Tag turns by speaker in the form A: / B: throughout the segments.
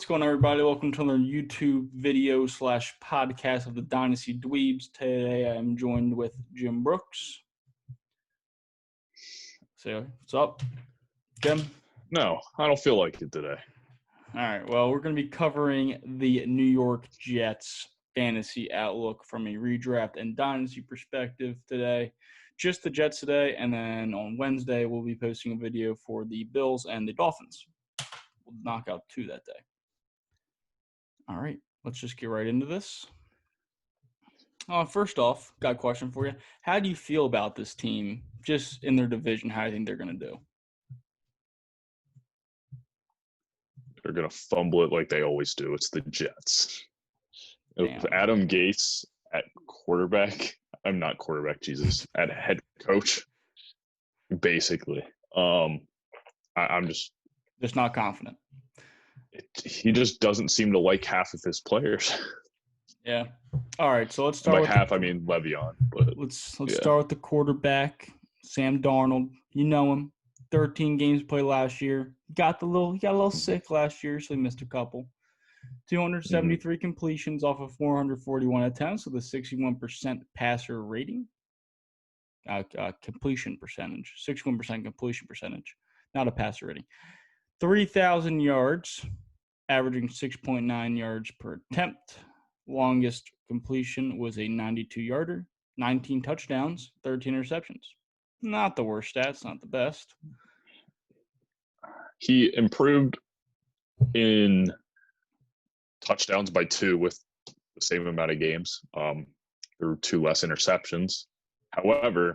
A: What's going on, everybody? Welcome to another YouTube video / podcast of the Dynasty Dweebs. Today I am joined with Jim Brooks. So, what's up, Jim?
B: No, I don't feel like it today.
A: All right, well, we're going to be covering the New York Jets fantasy outlook from a redraft and dynasty perspective today. Just the Jets today, and then on Wednesday we'll be posting a video for the Bills and the Dolphins. We'll knock out two that day. All right, let's just get right into this. First off, got a question for you. How do you feel about this team just in their division? How do you think they're going to do?
B: They're going to fumble it like they always do. It's the Jets.
A: Damn.
B: With Adam Gase at quarterback, at head coach, basically. I'm just
A: not confident.
B: He just doesn't seem to like half of his players.
A: Yeah. All right, so let's start
B: By
A: with
B: half, I mean Le'Veon. But
A: let's start with the quarterback, Sam Darnold. You know him. 13 games played last year. He got a little sick last year, so he missed a couple. 273 completions off of 441 attempts with a 61% passer rating. Completion percentage. 61% completion percentage, not a passer rating. 3,000 yards, averaging 6.9 yards per attempt. Longest completion was a 92-yarder, 19 touchdowns, 13 interceptions. Not the worst stats, not the best.
B: He improved in touchdowns by 2 with the same amount of games. There were 2 less interceptions. However,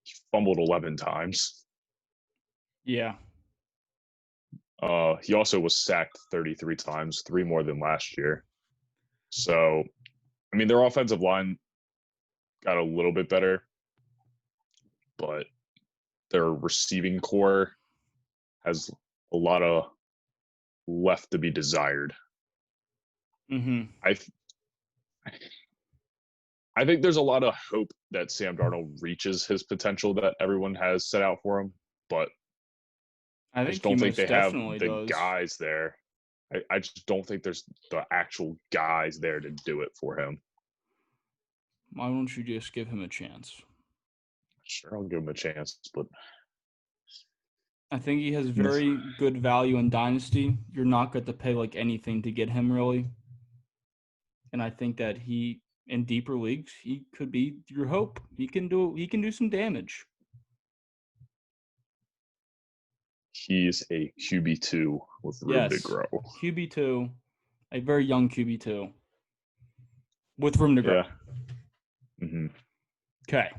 B: he fumbled 11 times.
A: Yeah.
B: He also was sacked 33 times, 3 more than last year. So, I mean, their offensive line got a little bit better, but their receiving core has a lot of left to be desired.
A: Mm-hmm.
B: I think there's a lot of hope that Sam Darnold reaches his potential that everyone has set out for him, but I just don't think they have the guys there. I just don't think there's the actual guys there to do it for him.
A: Why don't you just give him a chance?
B: Sure, I'll give him a chance, but
A: I think he has very good value in Dynasty. You're not going to pay like anything to get him, really. And I think that in deeper leagues, he could be your hope. He can do some damage.
B: He's a QB2 with room to grow.
A: QB2, a very young QB2 with room to grow.
B: Yeah. Mm-hmm.
A: Okay.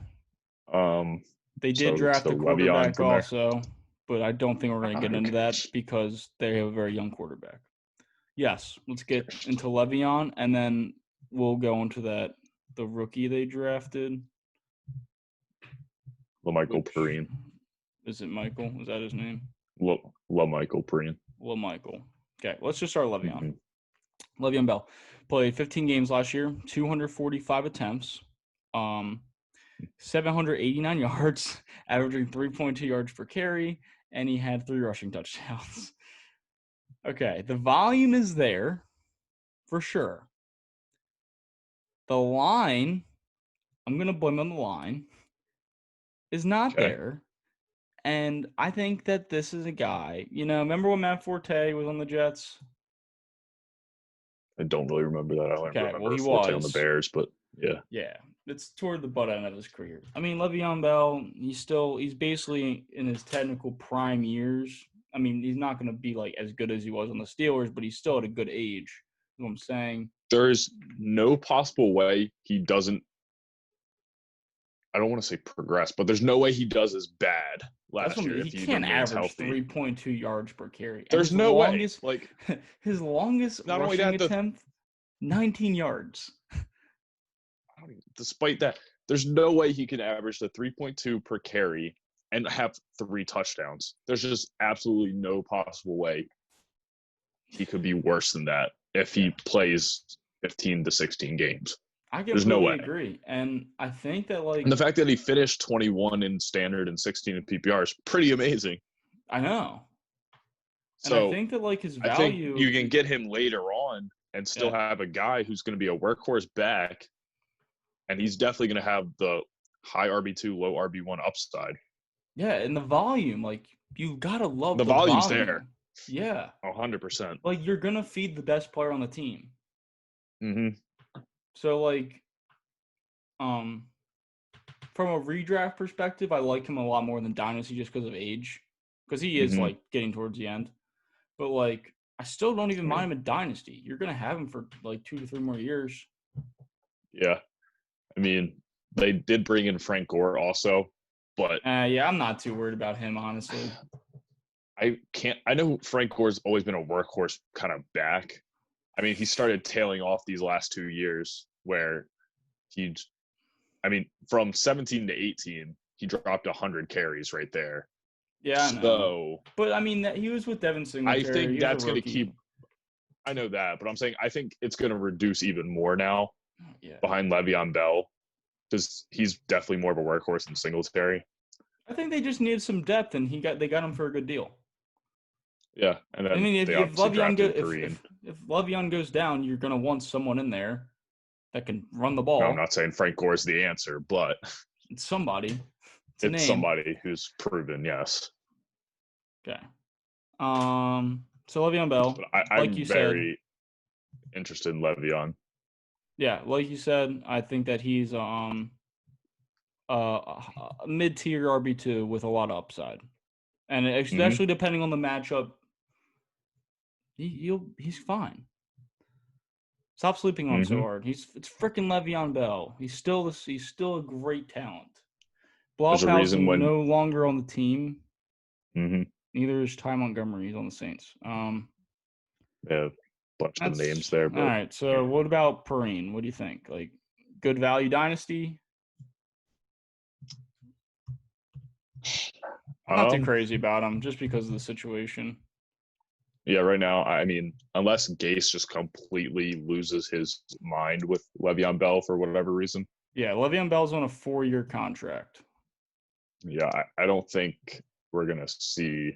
A: They did draft a quarterback also, but I don't think we're going to get into that because they have a very young quarterback. Yes, let's get into Le'Veon, and then we'll go into the rookie they drafted.
B: LaMichael Perine.
A: Is it Michael? Is that his name?
B: LaMichael Perine.
A: LaMichael. Okay, let's just start Le'Veon.
B: Mm-hmm.
A: Le'Veon Bell played 15 games last year, 245 attempts, 789 yards, averaging 3.2 yards per carry, and he had 3 rushing touchdowns. Okay, the volume is there for sure. The line, I'm going to blame on the line, is not there. And I think that this is a guy, remember when Matt Forte was on the Jets?
B: I don't really remember that. I only remember
A: he
B: Forte
A: was
B: on the Bears, but yeah.
A: Yeah, it's toward the butt end of his career. I mean, Le'Veon Bell, he's basically in his technical prime years. I mean, he's not going to be like as good as he was on the Steelers, but he's still at a good age. You know what I'm saying?
B: There's no possible way he doesn't, I don't want to say progress, but there's no way he does as bad last year if he can't average
A: 3.2 yards per carry.
B: There's no way. Like
A: his longest rushing attempt, 19 yards.
B: Despite that, there's no way he can average the 3.2 per carry and have 3 touchdowns. There's just absolutely no possible way he could be worse than that if he plays 15 to 16 games.
A: I completely agree. And I think that
B: and the fact that he finished 21 in standard and 16 in PPR is pretty amazing.
A: I know. And I
B: So
A: think that like his
B: I think
A: value,
B: you can get him later on and still
A: yeah,
B: have a guy who's going to be a workhorse back, and he's definitely going to have the high RB2, low RB1 upside.
A: yeah, and the volume, like you gotta love
B: The
A: the
B: volume's there,
A: volume. Yeah,
B: 100%.
A: like you're gonna feed the best player on the team.
B: Mm-hmm.
A: So like, um, from a redraft perspective, I like him a lot more than Dynasty just because of age, because he is
B: Mm-hmm.
A: like getting towards the end. But like, I still don't even
B: I
A: mind
B: mean,
A: him in Dynasty. You're gonna have him for like 2 to 3 more years.
B: yeah. I mean, they did bring in Frank Gore also, but
A: Yeah, I'm not too worried about him honestly.
B: I know Frank Gore's always been a workhorse kind of back. I mean, he started tailing off these last 2 years where he, I mean, from 17 to 18, he dropped 100 carries right there.
A: Yeah, I know.
B: So
A: But I mean, that he was with Devin
B: I
A: Singletary.
B: think
A: He was a
B: that's going to
A: rookie.
B: keep, I know that, but I'm saying I think it's going to reduce even more now
A: Yeah,
B: behind Le'Veon Bell because he's definitely more of a workhorse than Singletary.
A: I think they just needed some depth, and they got him for a good deal.
B: Yeah. And
A: I
B: then
A: mean,
B: they
A: if
B: obviously
A: Le'Veon
B: drafted Perine.
A: if Le'Veon goes down, you're gonna want someone in there that can run the
B: No, I'm
A: ball.
B: not saying Frank Gore is the answer, but
A: It's somebody. It's a
B: it's
A: name.
B: somebody who's proven, yes.
A: Okay. So Le'Veon Bell,
B: But
A: like
B: I'm
A: you said,
B: very interested in Le'Veon.
A: yeah, like you said, I think that he's a mid tier RB2 with a lot of upside, and
B: Mm-hmm.
A: especially depending on the matchup, he's fine. Stop sleeping on him so
B: Mm-hmm.
A: hard. It's freaking Le'Veon Bell. He's still a great talent.
B: There's a
A: Blaupau's
B: reason when
A: no longer on the team.
B: mm-hmm,
A: Neither is Ty Montgomery. He's on the Saints.
B: they have a bunch of names
A: That's
B: there,
A: all
B: but
A: right. So
B: yeah.
A: what about Perine? What do you think? Like good value dynasty? I'm not too
B: Um,
A: crazy about him just because of the situation.
B: yeah, right now, I mean, unless Gase just completely loses his mind with Le'Veon Bell for whatever reason,
A: Yeah, Le'Veon Bell's on a 4-year contract.
B: yeah, I don't think we're gonna see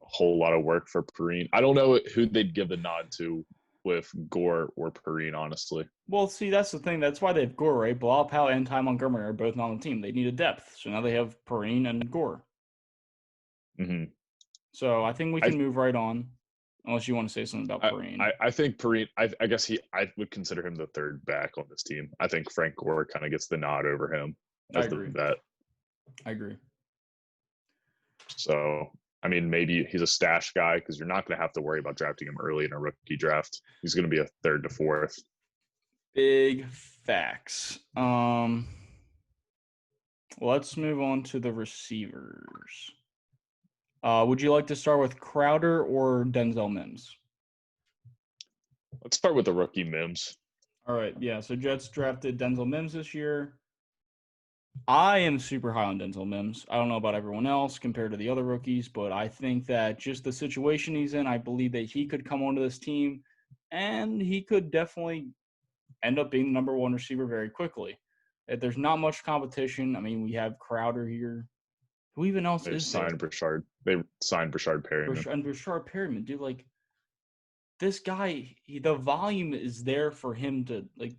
B: a whole lot of work for Perine. I don't know who they'd give the nod to with Gore or Perine, honestly.
A: Well, see, that's the thing. That's why they have Gore, right? Blaupau and Ty Montgomery are both not on the team. They need a depth. So now they have Perine and Gore.
B: Mm-hmm.
A: So I think we
B: I
A: can move right on, unless you want to say something about Perine.
B: I think Perine. I guess I would consider him the third back on this team. I think Frank Gore kind of gets the nod over him
A: I
B: as the
A: agree.
B: vet.
A: I agree.
B: So I mean, maybe he's a stash guy because you're not going to have to worry about drafting him early in a rookie draft. He's going to be a third to fourth.
A: Big facts. Let's move on to the receivers. Would you like to start with Crowder or Denzel Mims?
B: Let's start with the rookie Mims.
A: All right, yeah. So Jets drafted Denzel Mims this year. I am super high on Denzel Mims. I don't know about everyone else compared to the other rookies, but I think that just the situation he's in, I believe that he could come onto this team and he could definitely end up being the number one receiver very quickly. If there's not much competition, I mean, we have Crowder here. Who even else
B: They've
A: is there?
B: signed Brashard. They signed Brashard Perryman.
A: And Rashard Perriman, dude, like this guy, the volume is there for him to like.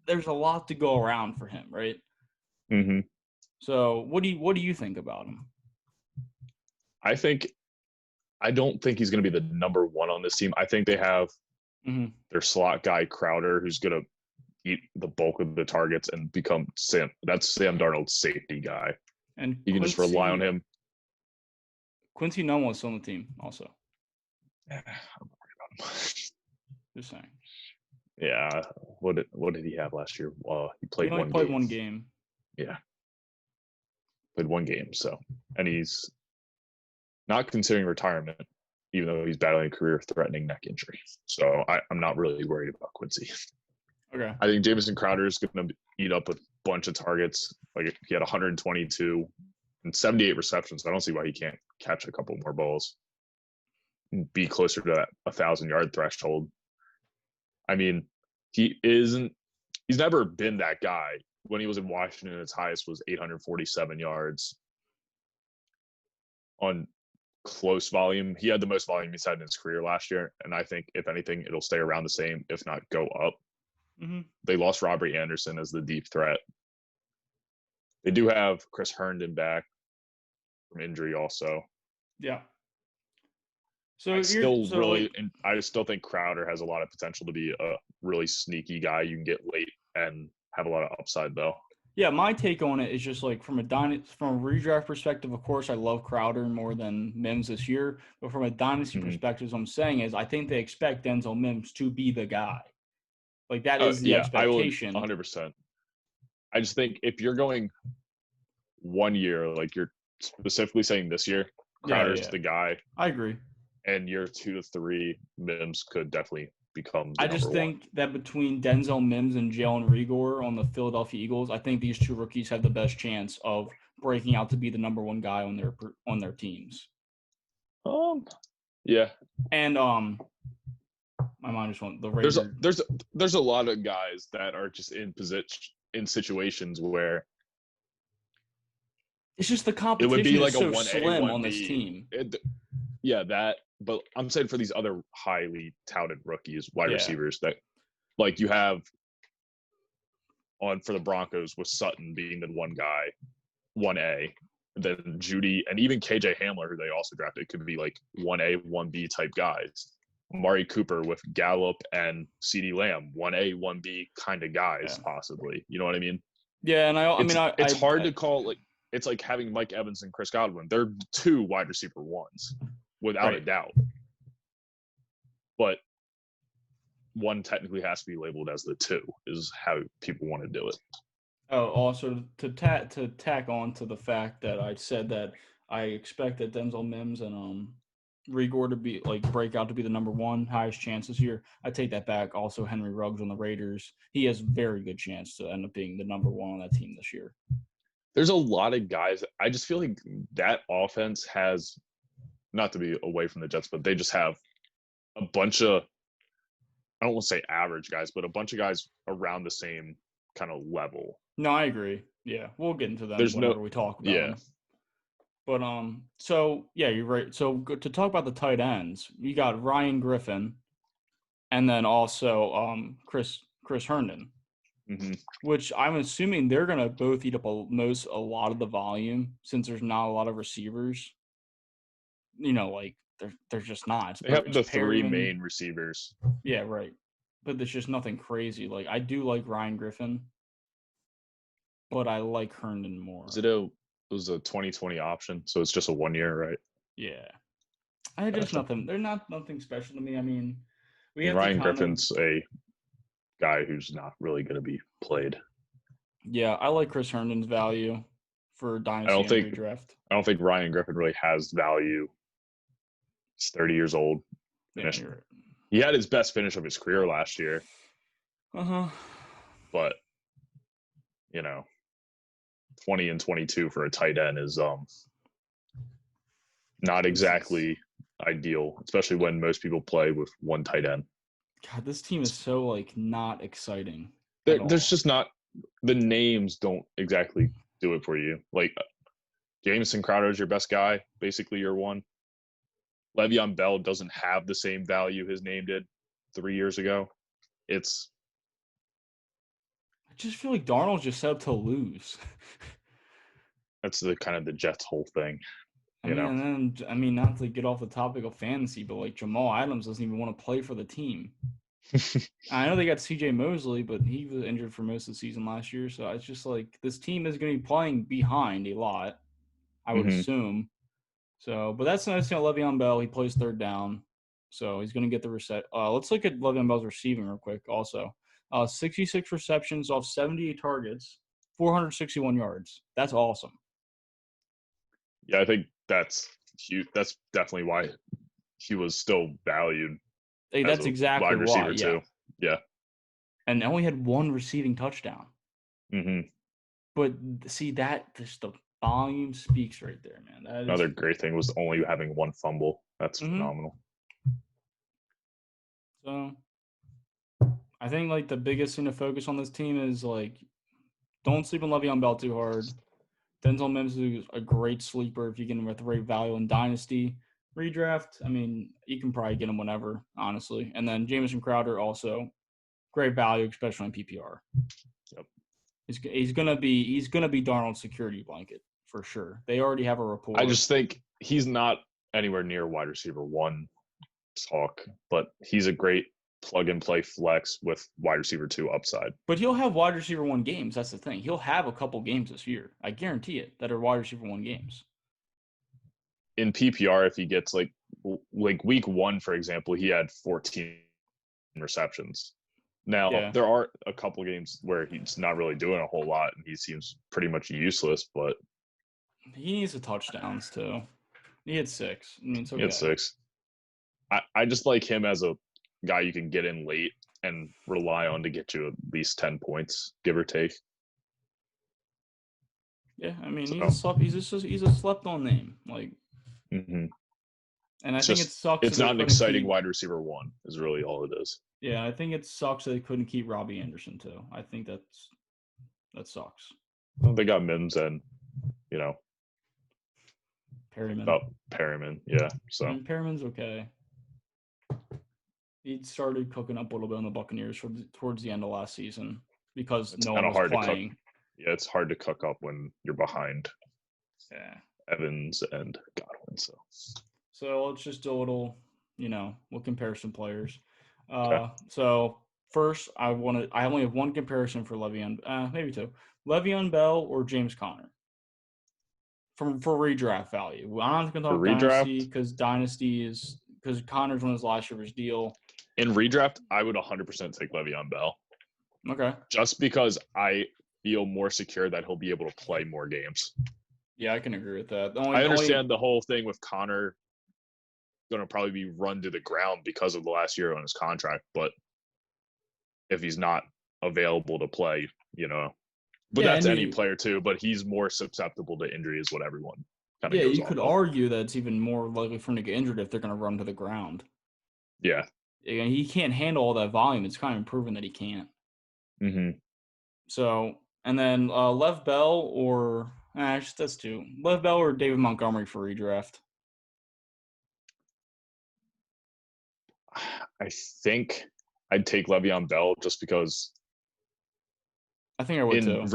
A: There's a lot to go around for him, right?
B: Mm-hmm.
A: So, what do you think about him?
B: I think I don't think he's going to be the number one on this team. I think they have
A: Mm-hmm.
B: their slot guy Crowder, who's going to eat the bulk of the targets and become Sam. That's Sam Darnold's safety guy.
A: And
B: You can just rely on him.
A: Quincy Nunn was on the team also.
B: I'm worried about him.
A: Just saying.
B: Yeah. What did he have last year? He
A: He
B: played
A: only
B: one
A: played
B: game.
A: one game.
B: Yeah, played one game. So, and he's not considering retirement, even though he's battling a career-threatening neck injury. So I'm not really worried about Quincy.
A: Okay.
B: I think Jamison Crowder is going to eat up a bunch of targets. Like he had 122 and 78 receptions. I don't see why he can't catch a couple more balls and be closer to that 1,000-yard threshold. I mean, he isn't. He's never been that guy. When he was in Washington, his highest was 847 yards on close volume. He had the most volume he's had in his career last year, and I think if anything, it'll stay around the same, if not go up.
A: Mm-hmm.
B: They lost Robbie Anderson as the deep threat. They do have Chris Herndon back from injury also.
A: Yeah.
B: I
A: So you're
B: still
A: so like
B: really, and I still think Crowder has a lot of potential to be a really sneaky guy you can get late and have a lot of upside though.
A: yeah, my take on it is just like from a redraft perspective. Of course, I love Crowder more than Mims this year, but from a dynasty
B: Mm-hmm.
A: perspective, what I'm saying is I think they expect Denzel Mims to be the guy. Like that is the
B: Yeah, I would
A: expectation.
B: 100%. I just think if you're going 1 year, like you're specifically saying this year,
A: Yeah,
B: Crowder's
A: yeah,
B: the guy,
A: I agree.
B: and year 2 to 3, Mims could definitely become the
A: I
B: number
A: just
B: one.
A: think that between Denzel Mims and Jalen Rigor on the Philadelphia Eagles, I think these two rookies have the best chance of breaking out to be the number one guy on their teams.
B: Yeah.
A: And my mind just went the
B: There's a,
A: Raiders.
B: there's there's a lot of guys that are just in situations where
A: It's just the
B: it would be
A: competition is
B: like a
A: so
B: 1A,
A: slim on this
B: 1B.
A: team.
B: Yeah, that. But I'm saying for these other highly touted rookies, wide
A: Yeah.
B: receivers, that like you have on for the Broncos with Sutton being the one guy, 1A, then Judy and even KJ Hamler, who they also drafted, could be like 1A, 1B type guys. Amari Cooper with Gallup and CeeDee Lamb, 1A, 1B kind of guys,
A: Yeah.
B: possibly. You know what I mean?
A: Yeah, and
B: It's hard to call, like, it's like having Mike Evans and Chris Godwin. They're two wide receiver ones, without a doubt. But one technically has to be labeled as the two, is how people want to do it.
A: Oh, also to tack on to the fact that I said that I expect that Denzel Mims and Rigor to be like break out to be the number one highest chances here. I take that back. Also, Henry Ruggs on the Raiders, he has very good chance to end up being the number one on that team this year.
B: There's a lot of guys. I just feel like that offense has, not to be away from the Jets, but they just have a bunch of, I don't want to say average guys, but a bunch of guys around the same kind of level.
A: No, I agree. Yeah, we'll get into them
B: There's
A: whenever
B: no,
A: we talk about
B: yeah.
A: them. But so yeah, you're right. So to talk about the tight ends, you got Ryan Griffin, and then also Chris Herndon,
B: Mm-hmm.
A: which I'm assuming they're gonna both eat up a lot of the volume since there's not a lot of receivers. You know, like they're just not.
B: They have
A: It's
B: the three
A: Perryman.
B: main receivers.
A: Yeah, right. But there's just nothing crazy. Like I do like Ryan Griffin, but I like Herndon more.
B: It was a 2020 option, so it's just a 1 year, right?
A: Yeah. I just
B: Gotcha.
A: nothing. They're not nothing special to me. I mean, we have to
B: Ryan
A: kind of.
B: Griffin's a guy who's not really going to be played.
A: Yeah, I like Chris Herndon's value for dynasty and redraft.
B: I don't think Ryan Griffin really has value. He's 30 years old.
A: Yeah, you're right.
B: He had his best finish of his career last year. But 20 and 22 for a tight end is not exactly ideal, especially when most people play with one tight end.
A: God, this team is so like not exciting.
B: There's just not, the names don't exactly do it for you. Like Jamison Crowder is your best guy, basically your one. Le'Veon Bell doesn't have the same value his name did 3 years ago. I
A: just feel like Darnold's just set up to lose.
B: That's the kind of the Jets' whole thing.
A: And then not to get off the topic of fantasy, but like Jamal Adams doesn't even want to play for the team. I know they got CJ Mosley, but he was injured for most of the season last year. So it's just like this team is going to be playing behind a lot, I would assume. So, but that's nice. Le'Veon Bell, he plays third down, so he's going to get the reset. Let's look at Le'Veon Bell's receiving real quick. Also, 66 receptions off 78 targets, 461 yards. That's awesome.
B: Yeah, I think that's huge. That's definitely why he was still valued.
A: Hey, that's exactly
B: wide receiver
A: why.
B: too. Yeah.
A: And only had one receiving touchdown.
B: Mm-hmm.
A: But see that just the volume speaks right there, man.
B: Another great thing was only having one fumble. That's phenomenal.
A: So I think like the biggest thing to focus on this team is like don't sleep on Le'Veon Bell too hard. Denzel Mims is a great sleeper if you get him with the right value in Dynasty. Redraft, I mean, you can probably get him whenever, honestly. And then Jamison Crowder also great value, especially in PPR.
B: Yep.
A: He's gonna be Darnold's security blanket for sure. They already have a rapport.
B: I just think he's not anywhere near wide receiver one talk, but he's a great plug and play flex with wide receiver 2 upside.
A: But he'll have wide receiver 1 games. That's the thing. He'll have a couple games this year. I guarantee it that are wide receiver 1 games.
B: In PPR, if he gets like week 1, for example, he had 14 receptions. Now there are a couple games where he's not really doing a whole lot, and he seems pretty much useless. But
A: he needs the touchdowns too. He had 6. I mean, it's okay.
B: He had 6. I just like him as a guy you can get in late and rely on to get you at least 10 points, give or take.
A: Yeah, I mean, he's a slept on name, like.
B: Mm-hmm.
A: And I think it sucks.
B: It's not an exciting wide receiver 1. Is really all it is.
A: Yeah, I think it sucks that they couldn't keep Robbie Anderson too. I think that sucks.
B: Well, they got Mims and
A: Perryman.
B: Perryman, yeah. So
A: I mean, Perryman's okay. He started cooking up a little bit on the Buccaneers towards the end of last season because no one was playing.
B: Yeah, it's hard to cook up when you're behind.
A: Yeah.
B: Evans and Godwin.
A: So let's just do a little, we'll compare some players. Okay. So first, I only have one comparison for Le'Veon, maybe 2. Le'Veon Bell or James Conner. For redraft value. I'm not going to talk Dynasty because Conner's one of his last year's deal.
B: In redraft, I would 100% take Le'Veon Bell.
A: Okay.
B: Just because I feel more secure that he'll be able to play more games.
A: Yeah, I can agree with that.
B: I understand the whole thing with Conner going to probably be run to the ground because of the last year on his contract, but if he's not available to play, but that's any player too, but he's more susceptible to injury is what everyone kind of goes
A: you could argue that it's even more likely for him to get injured if they're going to run to the ground.
B: Yeah.
A: And he can't handle all that volume. It's kind of proven that he can't.
B: Mm-hmm.
A: So, and then Lev Bell or that's 2. Lev Bell or David Montgomery for redraft.
B: I think I'd take Le'Veon Bell just because.
A: I think I would too.
B: In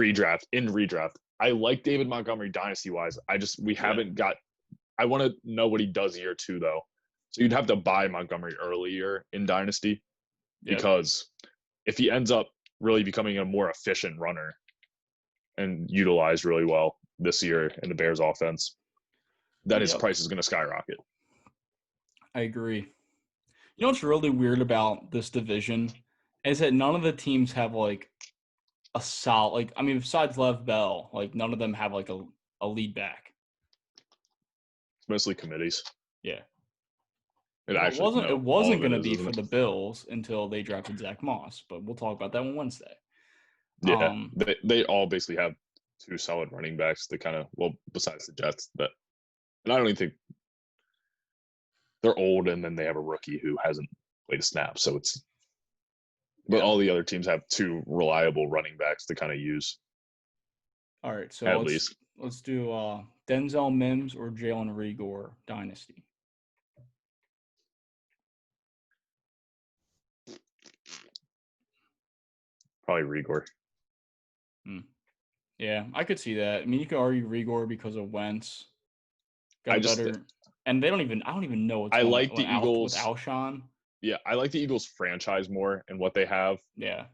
B: redraft, I like David Montgomery dynasty wise. We haven't got. I want to know what he does year 2 though. So you'd have to buy Montgomery earlier in dynasty because if he ends up really becoming a more efficient runner and utilized really well this year in the Bears offense, then his price is going to skyrocket.
A: I agree. You know what's really weird about this division is that none of the teams have like a solid, besides Lev Bell, like none of them have like a lead back.
B: It's mostly committees.
A: Yeah.
B: It
A: wasn't going to be for the Bills until they drafted Zach Moss, but we'll talk about that on Wednesday.
B: Yeah, they all basically have 2 solid running backs. They kind of besides the Jets, and I don't even think they're old, and then they have a rookie who hasn't played a snap. So but all the other teams have 2 reliable running backs to kind of use.
A: All right, so let's do Denzel Mims or Jalen Reagor dynasty.
B: Probably Reagor.
A: Yeah, I could see that. I mean, you could argue Reagor because of Wentz. And I don't even know what's going on the Eagles with Alshon.
B: Yeah, I like the Eagles franchise more and what they have.
A: Yeah.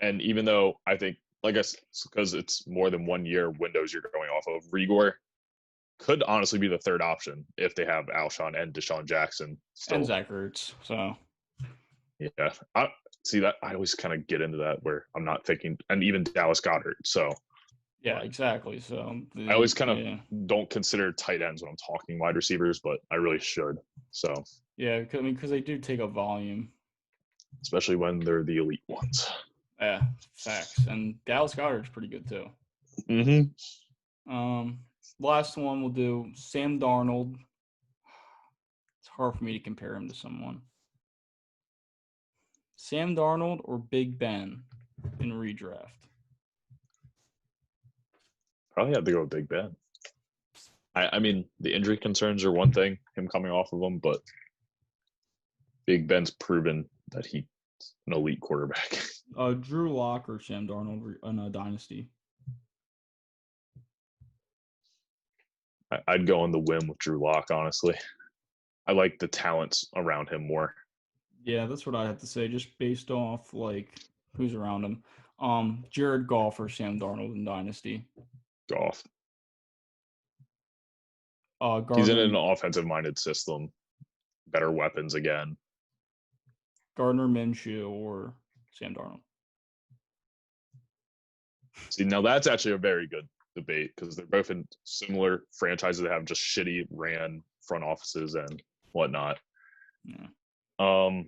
B: And even though I think, because it's more than 1 year windows you're going off of, Reagor could honestly be the third option if they have Alshon and Deshaun Jackson still.
A: And Zach Ertz. So.
B: Yeah. I always kind of get into that where I'm not thinking, and even Dallas Goedert. So.
A: Yeah, exactly. So
B: I always kind of don't consider tight ends when I'm talking wide receivers, but I really should. So.
A: Yeah, because they do take up volume.
B: Especially when they're the elite ones.
A: Yeah, facts. And Dallas Goedert's pretty good too.
B: Mm-hmm.
A: Last one we'll do Sam Darnold. It's hard for me to compare him to someone. Sam Darnold or Big Ben in redraft?
B: Probably have to go with Big Ben. I mean, the injury concerns are one thing, him coming off of them, but Big Ben's proven that he's an elite quarterback.
A: Drew Lock or Sam Darnold in a dynasty?
B: I'd go on the whim with Drew Lock, honestly. I like the talents around him more.
A: Yeah, that's what I have to say, just based off like who's around him. Jared Goff or Sam Darnold in dynasty.
B: Goff. He's in an
A: Gardner
B: offensive-minded system. Better weapons again.
A: Gardner Minshew or Sam Darnold.
B: See, now that's actually a very good debate because they're both in similar franchises that have just shitty ran front offices and whatnot.
A: Yeah.
B: I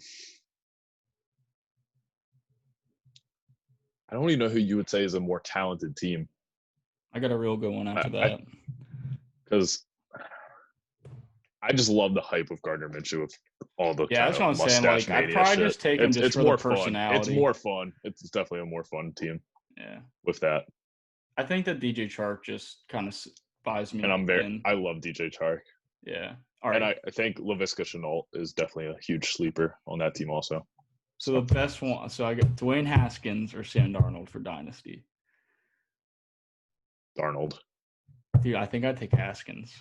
B: don't even know who you would say is a more talented team.
A: I got a real good one after that.
B: Because I just love the hype of Gardner Minshew with all the
A: Yeah,
B: kind
A: that's what
B: of
A: I'm saying.
B: mustache
A: Like, I'd
B: mania
A: probably
B: shit.
A: just take him just
B: It's
A: for the
B: more fun.
A: personality.
B: It's more fun. It's definitely a more fun team.
A: Yeah.
B: With that.
A: I think that DJ Chark just kind of buys me.
B: And I love DJ Chark.
A: Yeah. All right.
B: And I think Laviska Shenault is definitely a huge sleeper on that team also.
A: So the best one. So I got Dwayne Haskins or Sam Darnold for dynasty.
B: Darnold.
A: Dude, I think I'd take Haskins.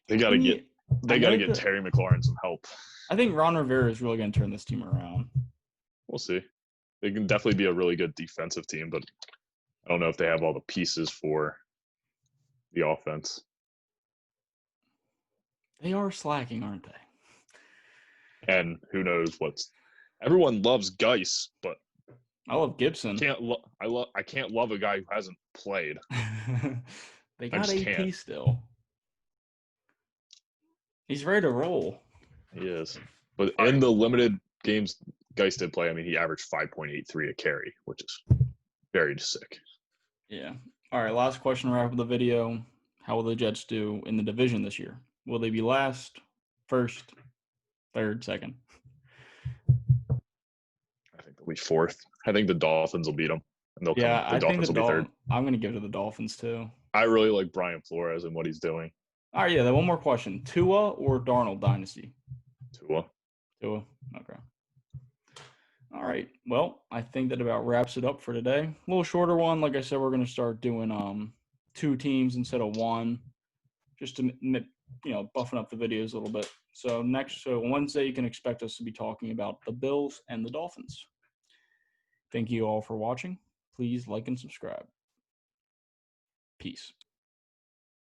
B: They got to get Terry McLaurin some help.
A: I think Ron Rivera is really going to turn this team around.
B: We'll see. They can definitely be a really good defensive team, but I don't know if they have all the pieces for the offense.
A: They are slacking, aren't they?
B: And who knows what's. Everyone loves Geis, but
A: I love Gibson.
B: I can't love a guy who hasn't played.
A: They got AP still. He's ready to roll.
B: He is. But in the limited games Geis did play, I mean, he averaged 5.83 a carry, which is very sick.
A: Yeah. All right, last question to wrap up the video. How will the Jets do in the division this year? Will they be last, first, third, second?
B: I think they'll be fourth. I think the Dolphins will beat them. And they'll
A: I think
B: Dolphins will be third.
A: I'm going to give it to the Dolphins, too.
B: I really like Brian Flores and what he's doing.
A: All right, yeah, then one more question. Tua or Darnold dynasty?
B: Tua.
A: Okay. All right. Well, I think that about wraps it up for today. A little shorter one. Like I said, we're going to start doing 2 teams instead of 1, just to buffing up the videos a little bit. So Wednesday, you can expect us to be talking about the Bills and the Dolphins. Thank you all for watching. Please like and subscribe. Peace.